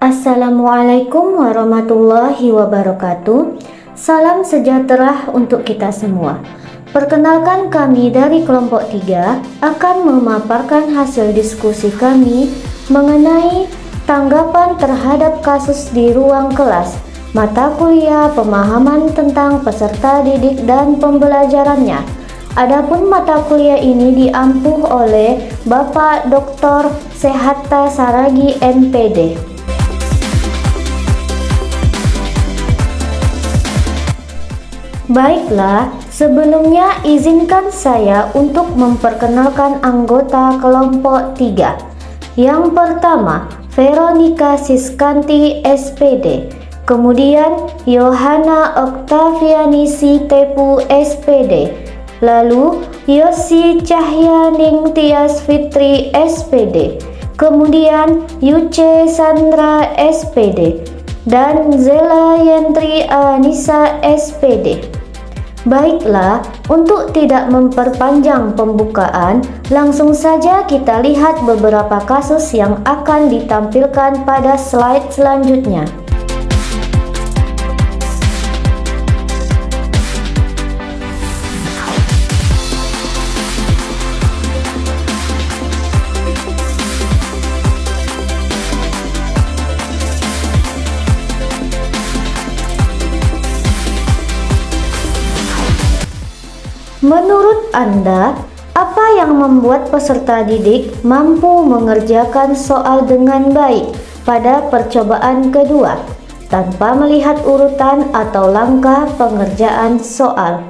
Assalamualaikum warahmatullahi wabarakatuh. Salam sejahtera untuk kita semua. Perkenalkan, kami dari kelompok 3 akan memaparkan hasil diskusi kami mengenai tanggapan terhadap kasus di ruang kelas mata kuliah pemahaman tentang peserta didik dan pembelajarannya. Adapun mata kuliah ini diampuh oleh Bapak Dr. Sehatta Saragi MPD. Baiklah, sebelumnya izinkan saya untuk memperkenalkan anggota kelompok 3. Yang pertama, Veronica Siskanti SPD. Kemudian Yohana Oktaviani Tepu SPD. Lalu Yosi Cahyaning Tias Fitri SPD. Kemudian Yuce Sandra SPD. Dan Zela Yentri Anissa SPD. Baiklah, untuk tidak memperpanjang pembukaan, langsung saja kita lihat beberapa kasus yang akan ditampilkan pada slide selanjutnya. Menurut Anda, apa yang membuat peserta didik mampu mengerjakan soal dengan baik pada percobaan kedua, tanpa melihat urutan atau langkah pengerjaan soal?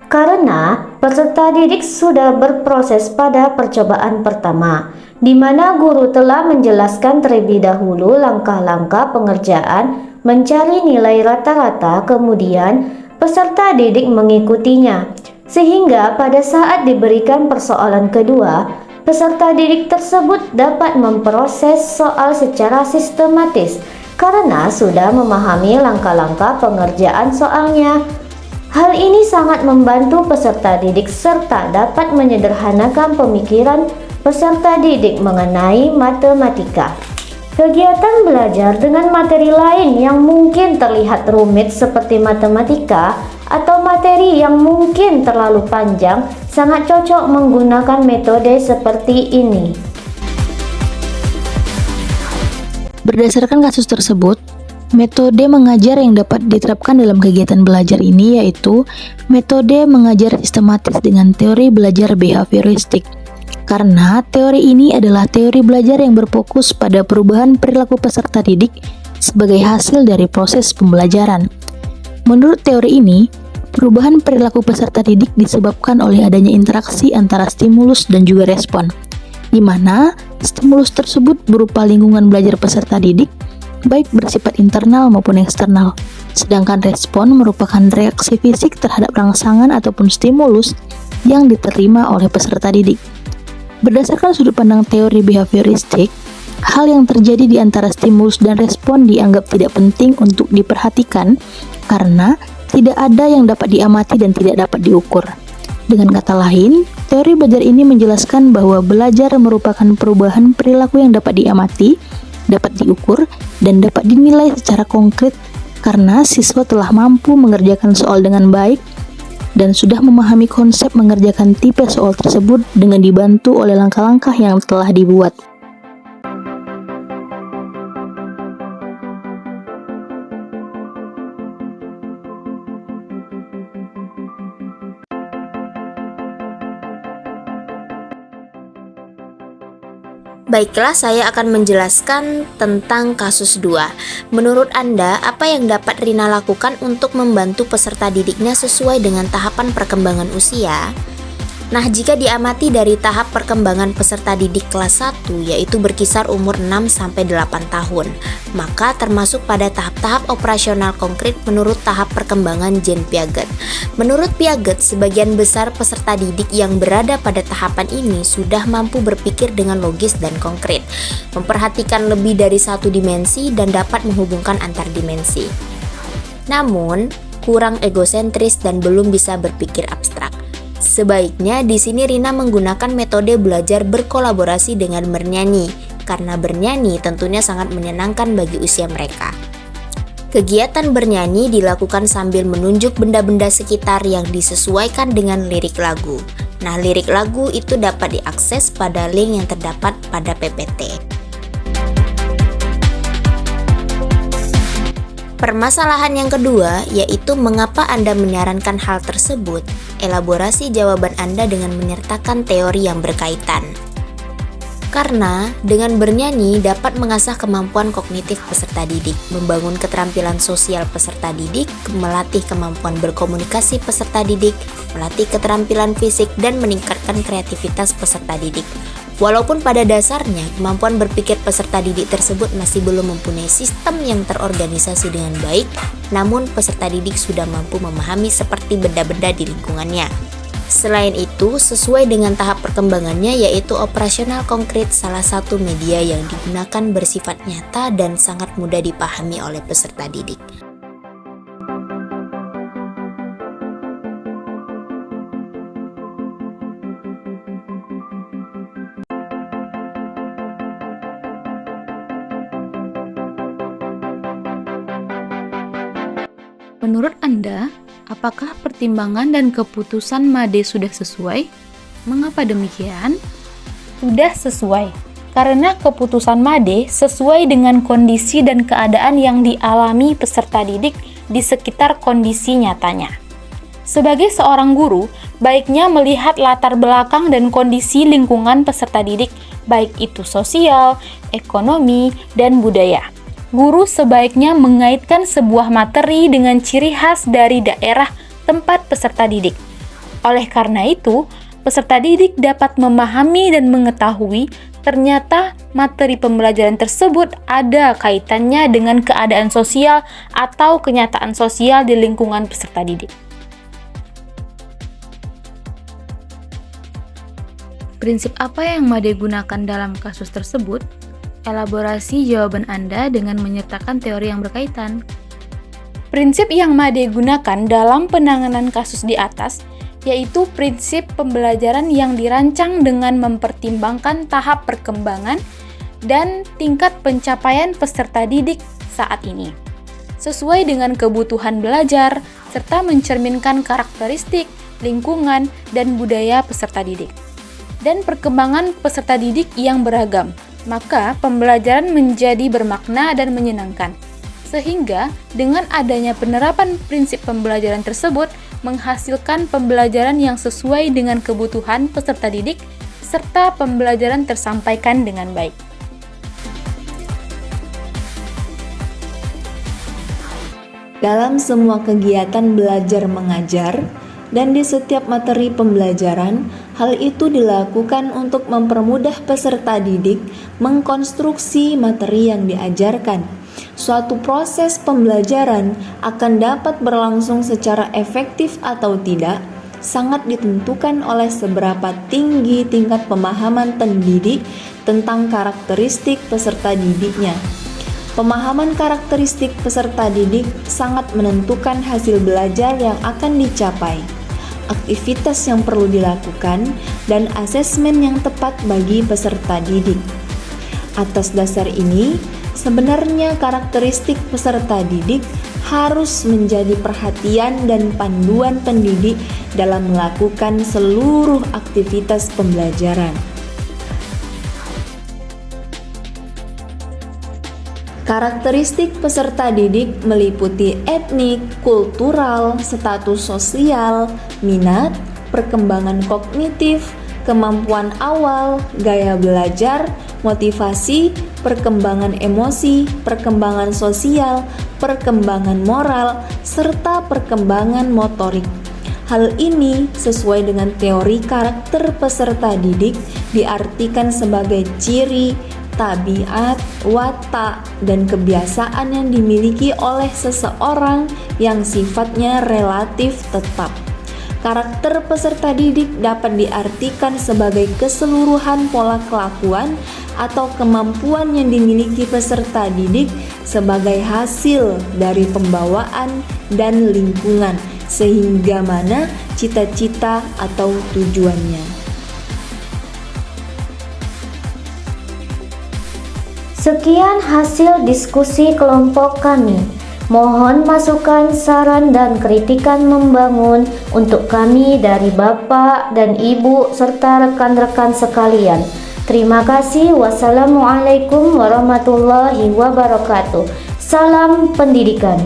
Karena peserta didik sudah berproses pada percobaan pertama, di mana guru telah menjelaskan terlebih dahulu langkah-langkah pengerjaan mencari nilai rata-rata, kemudian peserta didik mengikutinya, sehingga pada saat diberikan persoalan kedua, peserta didik tersebut dapat memproses soal secara sistematis karena sudah memahami langkah-langkah pengerjaan soalnya. Hal ini sangat membantu peserta didik serta dapat menyederhanakan pemikiran peserta didik mengenai matematika. Kegiatan belajar dengan materi lain yang mungkin terlihat rumit seperti matematika atau materi yang mungkin terlalu panjang sangat cocok menggunakan metode seperti ini. Berdasarkan kasus tersebut, metode mengajar yang dapat diterapkan dalam kegiatan belajar ini yaitu metode mengajar sistematis dengan teori belajar behavioristik. Karena teori ini adalah teori belajar yang berfokus pada perubahan perilaku peserta didik sebagai hasil dari proses pembelajaran. Menurut teori ini, perubahan perilaku peserta didik disebabkan oleh adanya interaksi antara stimulus dan juga respon, di mana stimulus tersebut berupa lingkungan belajar peserta didik, baik bersifat internal maupun eksternal, sedangkan respon merupakan reaksi fisik terhadap rangsangan ataupun stimulus yang diterima oleh peserta didik. Berdasarkan sudut pandang teori behavioristik, hal yang terjadi di antara stimulus dan respon dianggap tidak penting untuk diperhatikan karena tidak ada yang dapat diamati dan tidak dapat diukur. Dengan kata lain, teori belajar ini menjelaskan bahwa belajar merupakan perubahan perilaku yang dapat diamati, dapat diukur, dan dapat dinilai secara konkret karena siswa telah mampu mengerjakan soal dengan baik dan sudah memahami konsep mengerjakan tipe soal tersebut dengan dibantu oleh langkah-langkah yang telah dibuat. Baiklah, saya akan menjelaskan tentang kasus 2. Menurut Anda, apa yang dapat Rina lakukan untuk membantu peserta didiknya sesuai dengan tahapan perkembangan usia? Nah, jika diamati dari tahap perkembangan peserta didik kelas 1, yaitu berkisar umur 6-8 tahun, maka termasuk pada tahap-tahap operasional konkret menurut tahap perkembangan Jean Piaget. Menurut Piaget, sebagian besar peserta didik yang berada pada tahapan ini sudah mampu berpikir dengan logis dan konkret, memperhatikan lebih dari satu dimensi dan dapat menghubungkan antar dimensi. Namun, kurang egosentris dan belum bisa berpikir abstrak. Sebaiknya di sini Rina menggunakan metode belajar berkolaborasi dengan bernyanyi, karena bernyanyi tentunya sangat menyenangkan bagi usia mereka. Kegiatan bernyanyi dilakukan sambil menunjuk benda-benda sekitar yang disesuaikan dengan lirik lagu. Nah, lirik lagu itu dapat diakses pada link yang terdapat pada PPT. Permasalahan yang kedua, yaitu mengapa Anda menyarankan hal tersebut. Elaborasi jawaban Anda dengan menyertakan teori yang berkaitan. Karena dengan bernyanyi dapat mengasah kemampuan kognitif peserta didik, membangun keterampilan sosial peserta didik, melatih kemampuan berkomunikasi peserta didik, melatih keterampilan fisik, dan meningkatkan kreativitas peserta didik. Walaupun pada dasarnya kemampuan berpikir peserta didik tersebut masih belum mempunyai sistem yang terorganisasi dengan baik, namun peserta didik sudah mampu memahami seperti benda-benda di lingkungannya. Selain itu, sesuai dengan tahap perkembangannya yaitu operasional konkret salah satu media yang digunakan bersifat nyata dan sangat mudah dipahami oleh peserta didik. Menurut Anda, apakah pertimbangan dan keputusan MADE sudah sesuai? Mengapa demikian? Sudah sesuai, karena keputusan MADE sesuai dengan kondisi dan keadaan yang dialami peserta didik di sekitar kondisi nyatanya. Sebagai seorang guru, baiknya melihat latar belakang dan kondisi lingkungan peserta didik, baik itu sosial, ekonomi, dan budaya. Guru sebaiknya mengaitkan sebuah materi dengan ciri khas dari daerah tempat peserta didik. Oleh karena itu, peserta didik dapat memahami dan mengetahui ternyata materi pembelajaran tersebut ada kaitannya dengan keadaan sosial atau kenyataan sosial di lingkungan peserta didik. Prinsip apa yang MADE gunakan dalam kasus tersebut? Elaborasi jawaban Anda dengan menyertakan teori yang berkaitan. Prinsip yang MADE gunakan dalam penanganan kasus di atas yaitu prinsip pembelajaran yang dirancang dengan mempertimbangkan tahap perkembangan dan tingkat pencapaian peserta didik saat ini, sesuai dengan kebutuhan belajar serta mencerminkan karakteristik, lingkungan, dan budaya peserta didik, dan perkembangan peserta didik yang beragam. Maka pembelajaran menjadi bermakna dan menyenangkan. Sehingga dengan adanya penerapan prinsip pembelajaran tersebut menghasilkan pembelajaran yang sesuai dengan kebutuhan peserta didik serta pembelajaran tersampaikan dengan baik. Dalam semua kegiatan belajar mengajar dan di setiap materi pembelajaran, hal itu dilakukan untuk mempermudah peserta didik mengkonstruksi materi yang diajarkan. Suatu proses pembelajaran akan dapat berlangsung secara efektif atau tidak, sangat ditentukan oleh seberapa tinggi tingkat pemahaman pendidik tentang karakteristik peserta didiknya. Pemahaman karakteristik peserta didik sangat menentukan hasil belajar yang akan dicapai, aktivitas yang perlu dilakukan, dan asesmen yang tepat bagi peserta didik. Atas dasar ini, sebenarnya karakteristik peserta didik harus menjadi perhatian dan panduan pendidik dalam melakukan seluruh aktivitas pembelajaran. Karakteristik peserta didik meliputi etnik, kultural, status sosial, minat, perkembangan kognitif, kemampuan awal, gaya belajar, motivasi, perkembangan emosi, perkembangan sosial, perkembangan moral, serta perkembangan motorik. Hal ini sesuai dengan teori karakter peserta didik diartikan sebagai ciri, tabiat, watak, dan kebiasaan yang dimiliki oleh seseorang yang sifatnya relatif tetap. Karakter peserta didik dapat diartikan sebagai keseluruhan pola kelakuan atau kemampuan yang dimiliki peserta didik sebagai hasil dari pembawaan dan lingkungan, sehingga mana cita-cita atau tujuannya. Sekian hasil diskusi kelompok kami. Mohon masukan, saran, dan kritikan membangun untuk kami dari Bapak dan Ibu serta rekan-rekan sekalian. Terima kasih. Wassalamualaikum warahmatullahi wabarakatuh. Salam pendidikan.